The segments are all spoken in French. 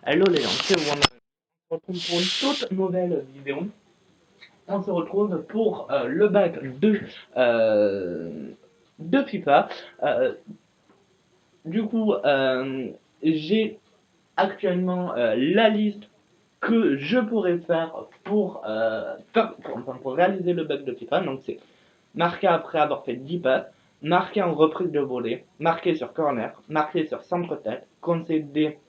Hello les gens, c'est moi. On se retrouve pour une toute nouvelle vidéo. On se retrouve pour le bac de FIFA. Euh, du coup, j'ai actuellement la liste que je pourrais faire pour réaliser le bac de FIFA. Donc c'est marqué après avoir fait 10 passes, marqué en reprise de volée, marqué sur corner, marqué sur centre-tête, concédé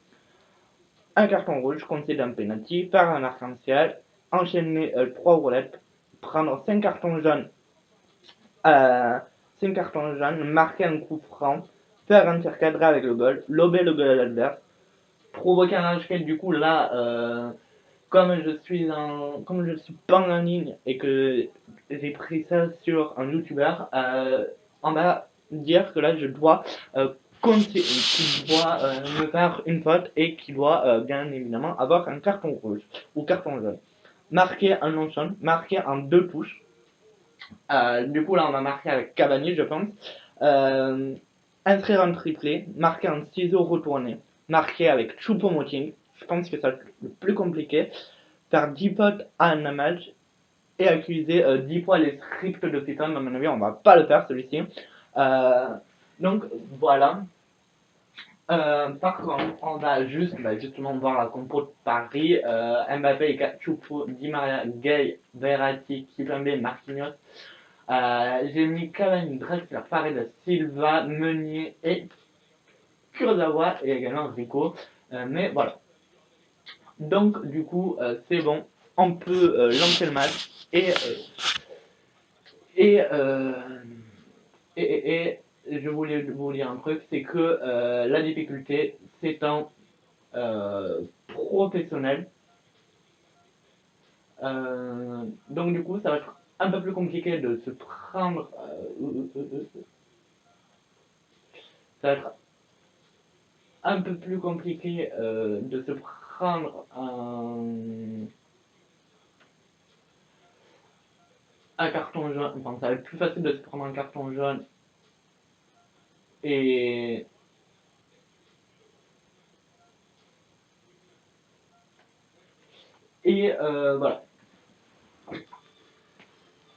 un carton rouge, concéder un penalty, faire un arc-en-ciel, enchaîner 3 roulettes, prendre 5 cartons jaunes, 5 cartons jaunes, marquer un coup franc, faire un tir cadré avec le goal, lober le goal à l'adverse, provoquer un lance-quête. Du coup là, comme je suis pas en ligne et que j'ai pris ça sur un youtubeur, on va dire que là je dois qui doit me faire une faute et qui doit bien évidemment avoir un carton rouge ou carton jaune. Marquer un non-shot, marquer en 2 touches. Du coup là on va marquer avec Cavani je pense. Euh, inscrire un triplé, marquer un ciseau retourné, marquer avec Choupo-Moting. Je pense que c'est le plus compliqué. Faire 10 potes à un match et accuser 10 fois les scripts de FIFA. Mais à mon avis, on va pas le faire celui-ci. Euh, donc voilà. Par contre, on va justement voir la compo de Paris. Mbappé, Choupo, Di Maria, Gay, Verratti, Kipembe, Marquinhos. J'ai mis Cavani, Drexler, Paredes, Silva, Meunier et Kurzawa et également Rico. Mais voilà. Donc du coup, c'est bon. On peut lancer le match et, euh, et je voulais vous dire un truc, c'est que la difficulté, c'est en professionnel. Donc du coup, ça va être un peu plus compliqué de se prendre. Ça va être un peu plus compliqué de se prendre un carton jaune. Enfin, ça va être plus facile de se prendre un carton jaune et voilà.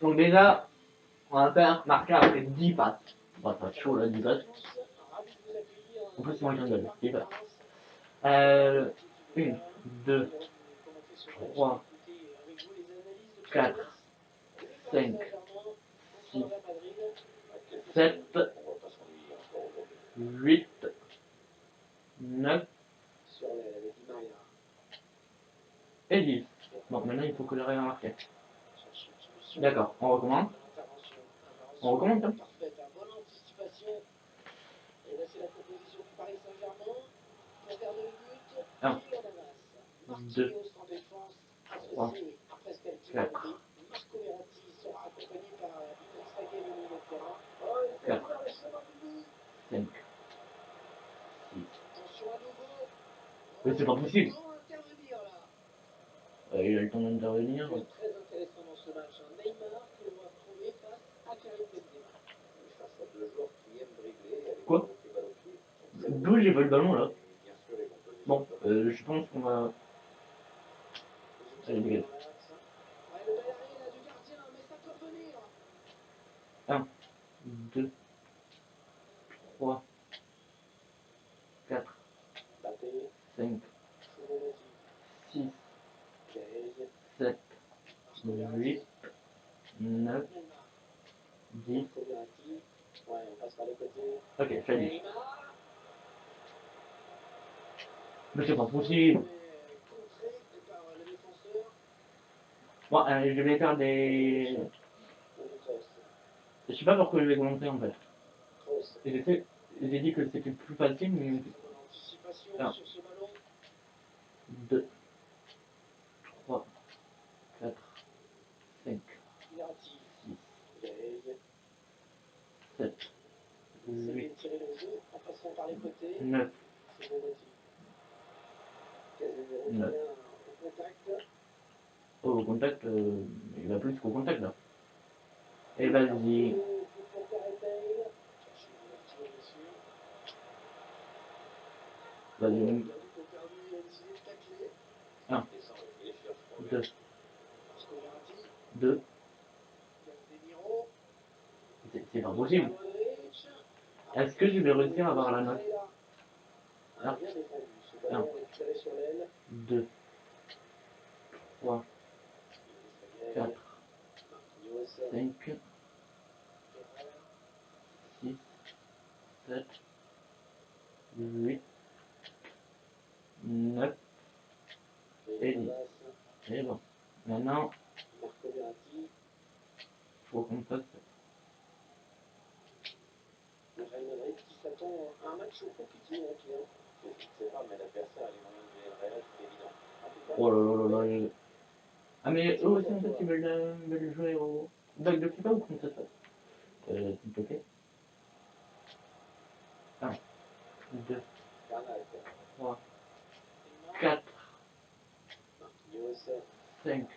Donc déjà, on va faire marquer après 10 passes. On va pas chaud là, 10 passes. En plus, c'est moi qui en donne. 10 passes. 1, 2, 3, 4, 5, 6, 7, 8, 9 et 10. Bon, maintenant il faut que j'arrive à marquer. D'accord, on recommence. On recommence, hein. 1, 2, 3, 4, 4, 5, 6. Mais c'est pas possible. Il a le temps d'intervenir. Quoi? D'où j'ai pas le ballon là? Bon, je pense qu'on va. Allez, dégage. 1, 2, 3, 4, 5, 6, 7, 8, 9, 10. Ok, je fais 10. Mais c'est pas possible. Bon, je vais faire des. Je sais pas pourquoi je vais commencer en fait. J'ai dit que c'était plus facile, mais. 1, 2, 3, 4, 5, 6, 7, 8, 9, 9. Oh, au contact, il va plus qu'au contact là. Et vas-y. Vas-y. 2. C'est pas possible. Est-ce que je vais réussir à avoir la note? 1, 2, 3, 4, 5, 6, 7, 8, 9 et 10. Et bon, maintenant, il faut qu'on fasse. Le Real Madrid qui s'attend à un match compliqué, hein, Kylian. Je sais pas, mais l'adversaire a les moyens de le Real, c'est évident. En tout cas, Oh là là là là. Ah mais eux aussi en fait ils veulent jouer au bac de FIFA ou comment ça se passe? S'il te plaît. 1, 2, 3, 4, 5.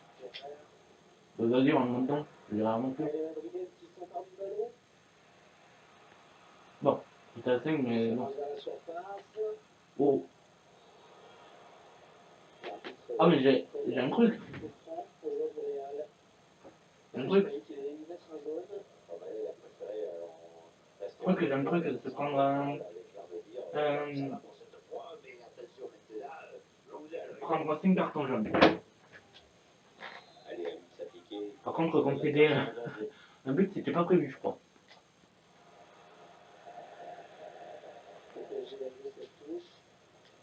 Bah vas-y on le monte dedans, je dirais vraiment plus. les Madrilènes qui s'emparent du ballon. Bon, c'était à 5 mais non. Vers la surface. Oh. Ah mais j'ai un truc. Un truc. Je crois que j'ai un truc, c'est prendre prendre 5 cartons jaunes. Par contre, concéder un but, c'était pas prévu, je crois.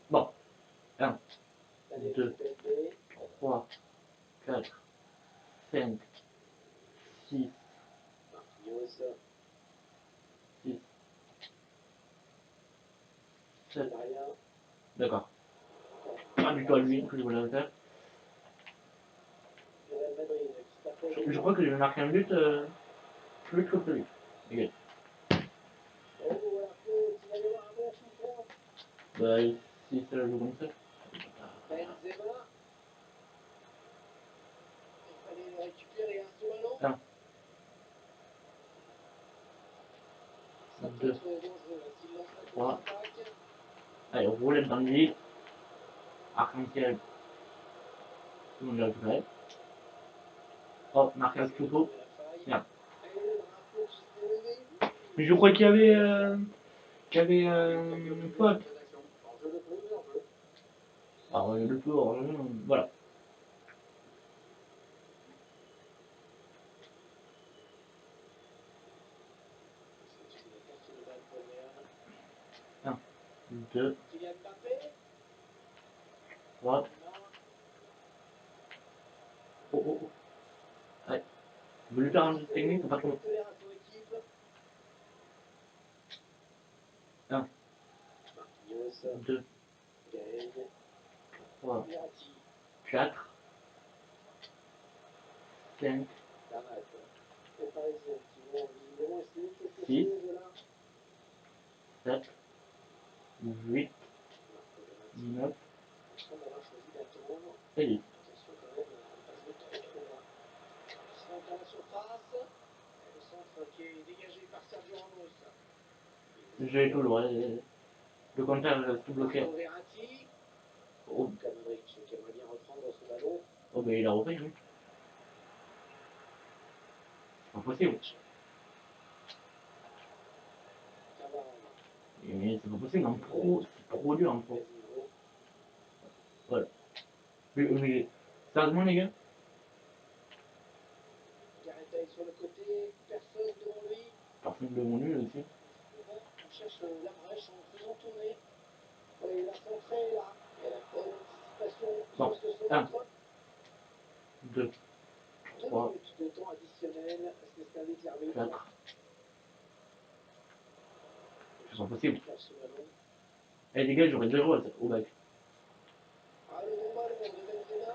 Bon, 1, 2, 3, 4, 5, 6, 6, 7. D'accord. Pas du tout à lui que je voulais faire. Je crois que je vais marquer un but plus que prévu. Égal. Bah, si ça joue comme ça. Benzema. Il fallait le récupérer, ce ballon. 1, 2, 3. Allez, roulette dans le vide. Arc-en-ciel. Tout le monde l'a fait. Oh, marquage tout faux. Merde. Mais je crois qu'il y avait faute. Alors, le peu, voilà. Un, 2, 3. Oh, oh, oh. Allez. Vous voulez faire un jeu technique ou pas trop? 1, 2, 3, 4, 5, 6, 7, 8, 9 et 10. J'ai tout le droit. Le compteur reste tout bloqué. Oh, oh ben il a repris, hein. C'est pas possible. Mais c'est pas possible, en pro, c'est trop dur en pro. Voilà. Mais sérieusement les gars, personne de mon nul aussi. On cherche la brèche en faisant tourner. Et la centrée là. Et l'anticipation Bon, sur ce 1, centre. 2, 2 3, minutes de temps additionnel, c'est ce qu'indique l'arbitre. 4. C'est pas possible. Eh les gars, j'aurais 0 au bac. Ah, le bon ballon de Benzema.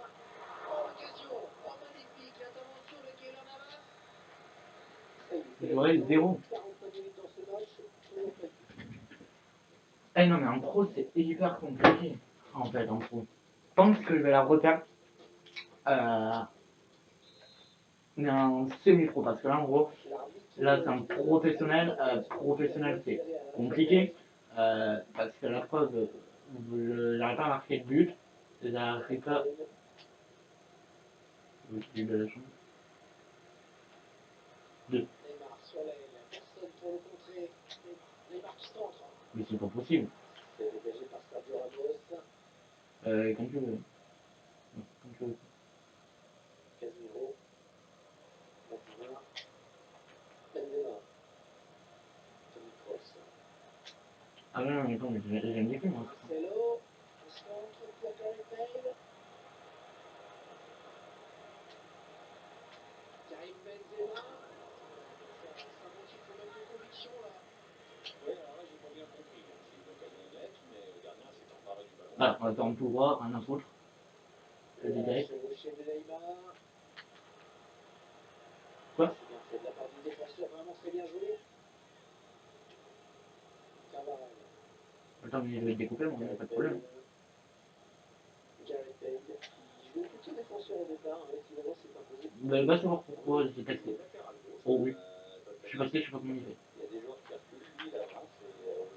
Oh, l'occasion. Oh, magnifique. L'intervention de Keylor Navas. J'aurais 0. 45 minutes dans ce match. Toujours pas. Eh non mais en pro c'est hyper compliqué. En fait en pro. Je pense que je vais la refaire. Euh, mais en semi-pro parce que là en gros, là c'est un professionnel. Professionnel c'est compliqué. Parce que la preuve, j'arrive pas à marquer de but. J'arrive pas. J'ai de la chance. 2. Neymar sur l'aile, personne pour le contrer. Neymar qui centre. Mais c'est pas possible. C'est dégagé par Sergio Ramos. Quand tu veux. Quand tu veux. Casemiro. Benzema. Benzema. Toni Kroos. Ah non, mais attends, mais j'aime bien moi. Marcelo. Un centre pour Gareth Bale. Karim Benzema. Ça montre qu'il faut mettre de conviction là. Oui, alors là, j'ai pas bien compris. C'est une occasion nette, mais le gardien s'est emparé du ballon. Voilà, on attend tout droit, rien à foutre. Je dis direct. Chevauché de Neymar. Quoi? C'est bien fait de la part du défenseur, vraiment très bien joué. Carvajal. Attends, mais je vais te découper, moi, pas de problème. Gareth Bale, qui jouait plutôt défenseur au départ, hein, et finalement s'est imposé. Mais va savoir pourquoi j'ai testé. Oh oui. Je suis passé, je sais pas comment il fait. Il y a des joueurs qui reculent, lui il avance.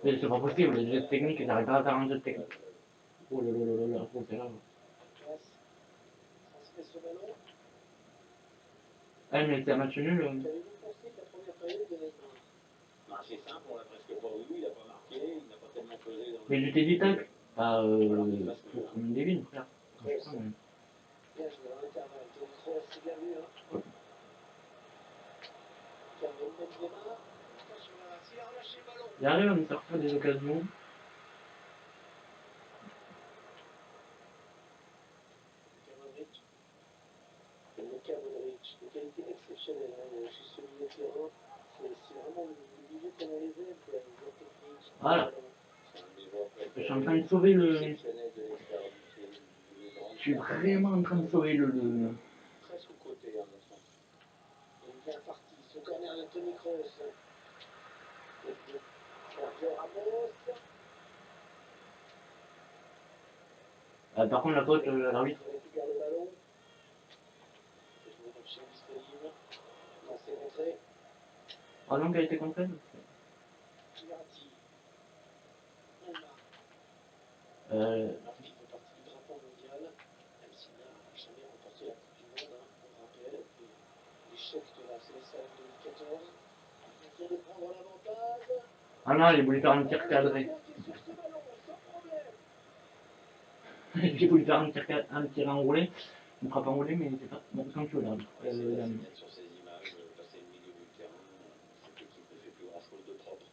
Mais c'est pas possible, les jeux techniques, j'arrive pas à faire un jeu technique. Oh là là là là là, oh, c'est grave. Transmet ce ballon. Ah, mais c'est un match nul. Qu'avez-vous pensé de la première période de Neymar? Bah, c'est simple, on l'a presque pas vu, il a pas marqué, il n'a pas tellement pesé dans le. Mais j'étais dit tac. Bah, pour une devine, frère. Je sais pas, mais. Bien joué dans l'intervalle, Toni Kroos, c'est bien vu, hein. Karim Benzema. Attention là, s'il a relâché le ballon. Il arrive à me sortir des occasions. Luka Modric, une qualité exceptionnelle, hein, juste ce milieu de terrain. C'est vraiment le milieu comme on les aime, quoi, les joueurs techniques. Voilà. C'est un des joueurs Je suis en train de sauver le. exceptionnels de l'extérieur du pied, une grande. Je suis vraiment en train de sauver le. Très sous-côté, à mon sens. Il est bien parti. Ce corner de Toni Kroos. Sergio Ramos. Par contre, la faute, l'arbitre. Il récupère le ballon. C'est une option disponible. Non, c'est contré. Ah non, qui a été contre elle. Verratti. Neymar. Qui fait partie du drapeau mondial, même s'il n'a jamais remporté la Coupe du Monde, hein, on rappelle, après l'échec de la CSA en 2014. Attention de prendre l'avantage. Ah non, il voulait faire un tir cadré. Qui est sur ce ballon, sans problème. J'ai voulu faire un tir enroulé. Il ne fera pas enrouler, mais c'est pas. Bon, quand tu veux, l'arbitre. C'est assez net sur ces images, passer le milieu du terrain, cette équipe ne fait plus grand chose de propre.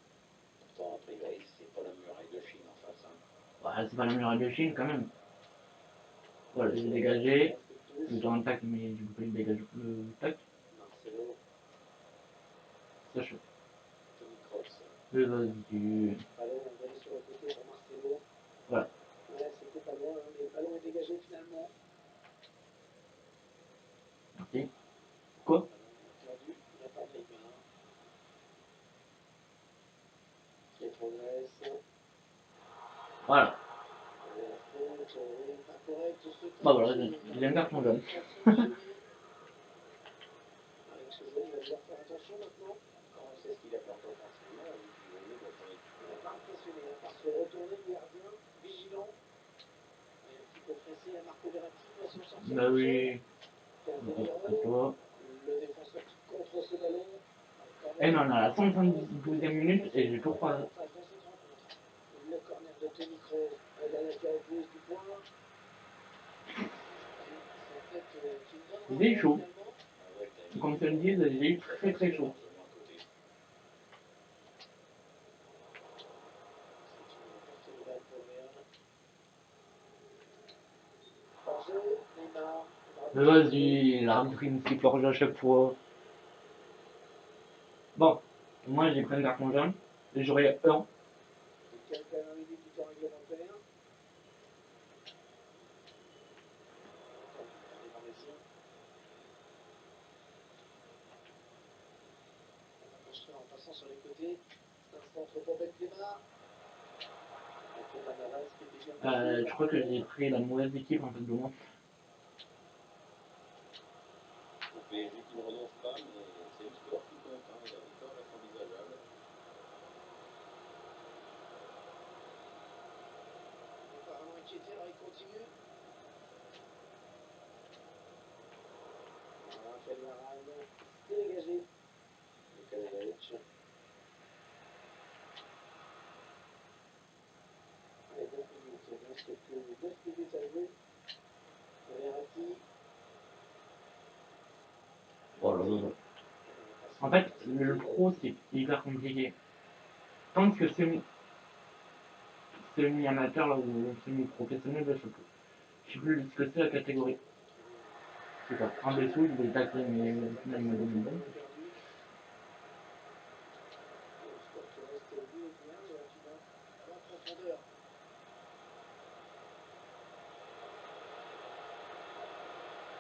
Pourtant, a priori, c'est pas la muraille de Chine en face. Hein. Ouais, c'est pas la muraille de Chine quand même. Voilà, j'ai dégagé. Le temps tac, mais j'ai pas eu le dégage. Le tac. Marcelo. Ça chaud. Toni Kroos. Vas-y. Ballon envoyé sur le côté pour Marcelo. Voilà. Ouais, c'était pas loin, hein, mais le ballon est dégagé finalement. Merci. Quoi? Ballon perdu, il n'y a pas Neymar. Qui progresse. Voilà. La faute, oui, pas correcte ce Bah touch. voilà, il a un carton jaune. Avec ce jaune, il va devoir faire attention maintenant. Quand on sait ce qu'il apporte offensivement, on dit qu'il vaut mieux qu'on On n'est pas impressionné hein, par ce retourné du gardien, vigilant. Il est un petit peu pressé, à Marco Verratti doit s'en sortir. Bah oui. Casemiro, le défenseur qui contre ce ballon. Eh non, on a la 172e minute et j'ai toujours pas. Le corner de Toni Kroos, un gardien qui repousse du point. C'est peut-être une bonne J'ai eu chaud. finalement. Comme ça le dit, j'ai eu très très chaud. C'est une perte de balle pour le Real. Hors-jeu, Neymar. Mais vas-y, l'arbitre il me siffle hors-jeu à chaque fois. Bon, moi j'ai pris un carton jaune. Et j'aurais un. Quelques minutes du temps réglementaire. Attendu par les Parisiens. On va construire en passant sur les côtés. C'est un centre pour Benzema. Je crois que j'ai pris la mauvaise équipe en fait de moi. Le PSG qui ne renonce pas, mais c'est le score qui compte. Hein, et la victoire reste envisageable. Il n'est pas vraiment inquiété, alors il continue. Raphaël Varane, c'est dégagé. Kananovic. Allez, 9 minutes. Il ne reste que 9 minutes à jouer. Verratti. Oh là là là. En fait, le pro, c'est hyper compliqué. Je pense que semi-amateur là, ou semi-professionnel, là, je sais plus ce que c'est la catégorie. C'est quoi? En dessous, il est taclé, mais au final, il m'a donné une bonne. Le score qui reste lui et bien, mais là tu vois, en profondeur.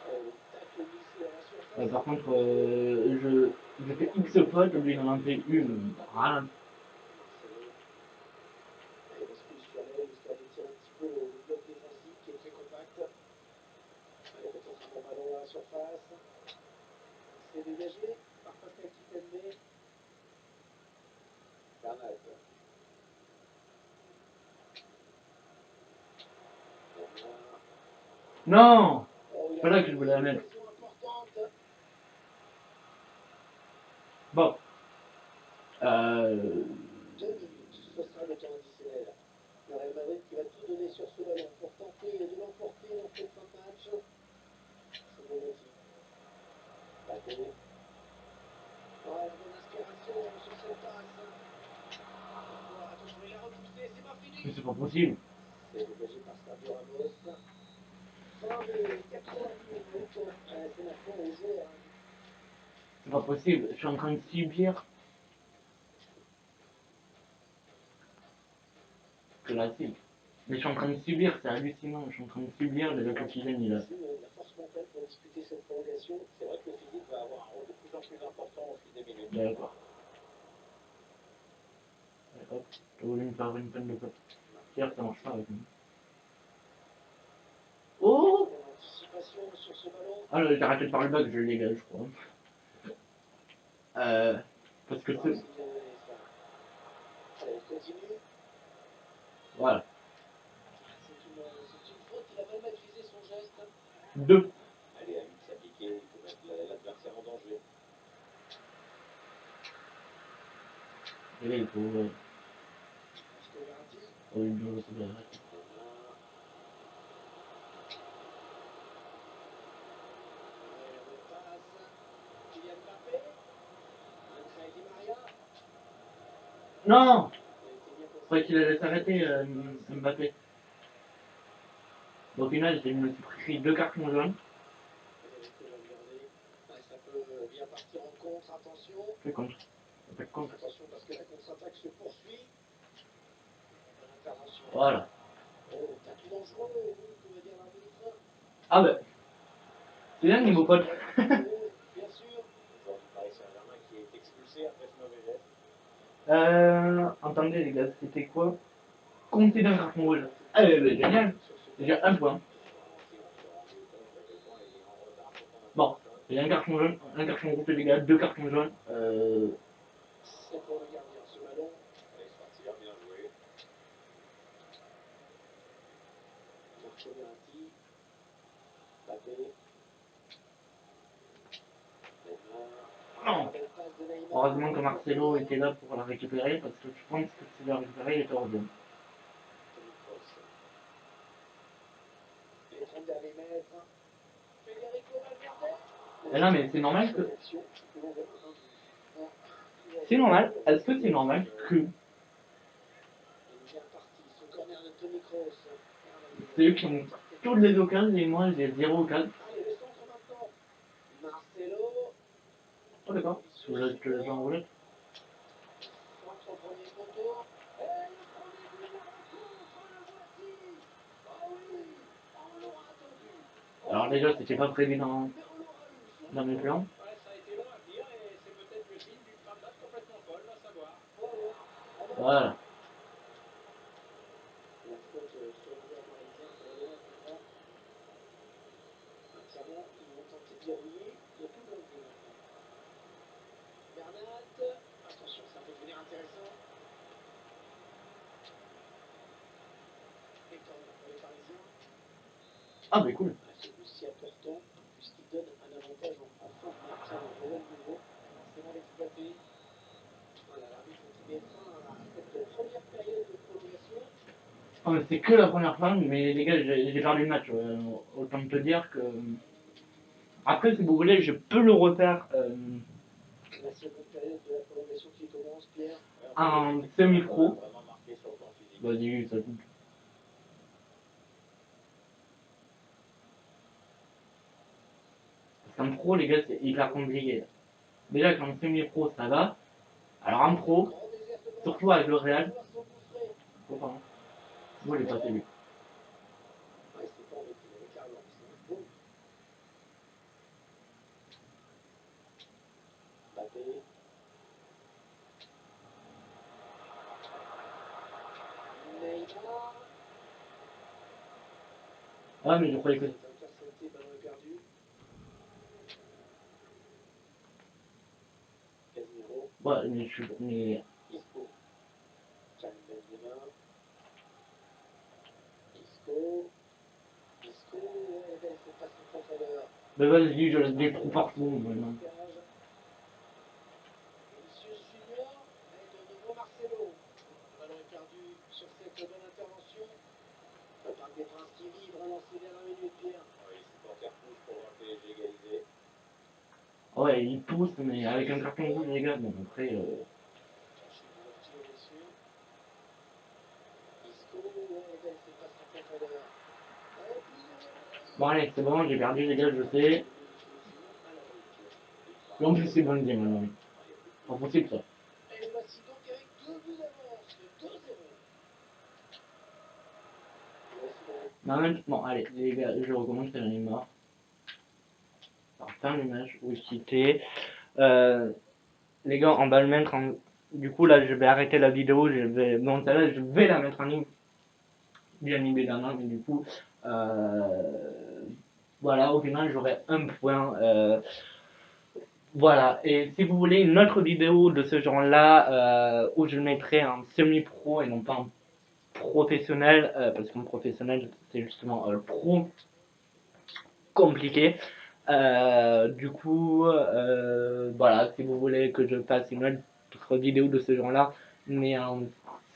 Oh, tacle glissé dans la surface. Par contre, je fais X fautes, lui il en a fait une. Voilà. Marcelo. Ah, il bascule sur l'aile, histoire d'étirer un petit peu le bloc défensif qui est très compact. Allez, peut-être un bon ballon dans la surface. C'est dégagé par Pascal Kimpembe. Bernat. Bernat. Non! Oh, C'est il a pas là que raté je une voulais la mettre. occasion importante. Bon. 2 minutes, ce sera le temps additionnel. Le Real Madrid qui va tout donner sur ce ballon pour tenter de l'emporter dans cette fin de match. C'est Verratti. Mbappé. Oh, la bonne inspiration sur cette passe. Courtois, attention, il a repoussé, c'est pas Mais fini. c'est pas possible. C'est dégagé par Sergio Ramos. Fin des 90 minutes. C'est maintenant aux joueurs. C'est pas possible. Je suis en train de subir. Classique. Mais je suis en train de subir, c'est hallucinant. Je suis en train de subir les quotidiennes, il a. La force mentale pour disputer cette prolongation. C'est vrai que le physique va avoir un rôle de plus en plus important au fil des minutes. D'accord. Et hop, j'ai voulu me faire une peine de pote. Hier, ça marche pas avec moi. Oh! Anticipation sur ce ballon. Ah, j'ai arrêté de parler bug, je l'ai, je crois. Euh. Parce que c'est. C'est bien donné ça. Allez, on continue. Voilà. C'est une faute, il a mal maîtrisé son geste. Deux. Allez, à lui de s'appliquer, il peut mettre l'adversaire en danger. Et là, il faut. Jusqu'au Verratti. Oh, il doit se faire. Neymar. Allez, la bonne passe. Kylian Mbappé. Angel Di Maria. Non! Il a été bien Je croyais placé qu'il pour allait intercepter s'arrêter, cette passe. Mbappé. Bon, au final, je me suis pris deux cartons jaunes. Federico Valverde. Ouais, ça peut bien partir en contre, attention. Je contre. Pas de contre. Attention parce que la contre-attaque se poursuit. Bonne intervention. Voilà. Oh, tacle dangereux, donc, va dire l'arbitre. Ah bah, c'est bien niveau pote. Bien sûr. Le joueur du Paris Saint-Germain qui est expulsé après ce mauvais geste. Entendez les gars, c'était quoi? Compter d'un carton rouge. Ah, bah, génial. Déjà un point. Qui va se rendre compte à quel point il est en retard sur son Bon, intervention. j'ai un carton jaune, un carton rouge les gars, deux cartons jaunes. C'est pour le gardien ce ballon. Allez, sortir, bien joué. Marco Verratti. Mbappé. Neymar. Non. La belle passe de Neymar. Heureusement que Marcelo était là pour la récupérer parce que je pense que s'il l'a récupéré, il était hors zone. Toni Kroos. Les 30 derniers mètres. Federico Valverde. Et là, mais c'est normal Cette que. action, que l'on verra. C'est normal. Est-ce que c'est normal que Il est bien parti. Ce corner de Toni Kroos. c'est eux qui ont toutes les occasions et moi j'ai zéro occasion? Allez, le centre maintenant. Marcelo. Oh d'accord, je Vinicius voulais te le Junior. en roulette. Centre au premier poteau. Et le premier but de la rencontre, le voici. Oh oui, on l'aura attendu. Alors déjà, c'était pas prévu dans, Mais on l'aura eu, dans mes surtout. plans. Ouais, ça a été long à venir et c'est peut-être le signe d'une fin de match complètement folle, va savoir. On va voir. On va voir. Voilà. La faute sur le joueur parisien, ça va dommage maintenant. Clairement, ils vont tenter de verrouiller. Il n'y a plus de danger maintenant. Bernat. Attention, ça peut devenir intéressant. Et corner pour les Parisiens. Ah bah cool. Ce but-ci important, puisqu'il donne un avantage en phase maintien au réel niveau. Il va forcément l'exploiter. Oh, c'est que la première fois, mais les gars, j'ai perdu le match. Autant te dire que. Après, si vous voulez, je peux le refaire La seconde période de la prolongation qui commence, Pierre. en semi-pro. Vas-y, ça coupe. Parce qu'en pro, les gars, c'est hyper compliqué. Déjà qu'en semi-pro, ça va. Alors en pro, surtout avec le Real. Oh, pardon. Moi, j'ai passé lui. Ouais, c'est pas embêté, avec la relance. Boum. Mbappé. Neymar. Ah, mais je croyais que. Intercepté, ballon est perdu. Casemiro. Ouais, mais je suis. Mais. Isco. Karim Benzema. Isco. Isco. Ouais, belle cette passe en profondeur. Mais vas-y, je laisse des trous partout maintenant. Marquage. Vinicius Junior. Et de nouveau Marcelo. Le ballon est perdu sur cette bonne intervention. Le Parc des Princes qui vibre dans ces dernières minutes, Pierre. Oui, supporters poussent pour voir le PSG égaliser. Ouais, il pousse, mais avec un carton rouge, les gars. Bon, après. Chercher l'ouverture dessus. Isco, ouais, belle cette passe en profondeur. Bon, allez, c'est bon, j'ai perdu, les gars, je sais. Mais en plus, c'est bon game maintenant. Pas possible ça. Et voici donc avec 2 buts d'avance, 2-0. Mais en même bon, allez, les gars, je recommence, j'en ai marre. Alors, fin l'image où j'étais. Les gars, on va le mettre en. Du coup, là, je vais arrêter la vidéo. Je vais. Bon, celle-là, je vais la mettre en ligne. Bien évidemment, mais du coup. Voilà, au final, j'aurai un point. Voilà, et si vous voulez une autre vidéo de ce genre-là, où je le mettrai en semi-pro et non pas en professionnel, parce qu'en professionnel, c'est justement pro compliqué. Du coup, voilà, si vous voulez que je fasse une autre vidéo de ce genre-là, mais en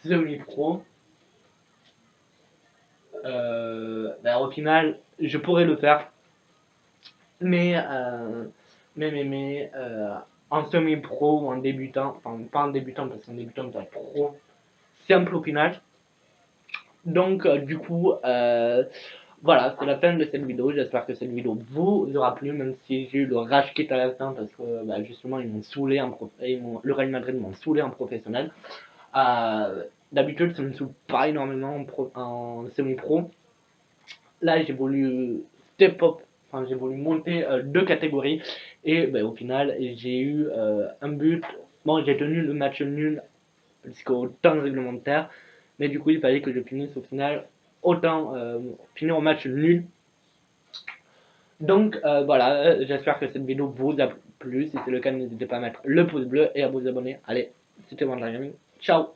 semi-pro, ben, au final, je pourrais le faire, mais, en semi-pro ou en débutant, enfin pas en débutant parce qu'en débutant, c'est trop simple au final. Donc, du coup, voilà, c'est la fin de cette vidéo. J'espère que cette vidéo vous aura plu, même si j'ai eu le rage quitte à la fin parce que bah, justement ils m'ont saoulé le Real Madrid m'ont saoulé en professionnel. D'habitude, ça me saoule pas énormément en semi-pro. Là, j'ai voulu step up, enfin j'ai voulu monter 2 catégories et bah, au final, j'ai eu un but. Bon, j'ai tenu le match nul jusqu'au temps réglementaire, mais du coup, il fallait que je finisse au final autant finir au match nul. Donc voilà, j'espère que cette vidéo vous a plu. Si c'est le cas, n'hésitez pas à mettre le pouce bleu et à vous abonner. Allez, c'était Wonder Gaming. Ciao.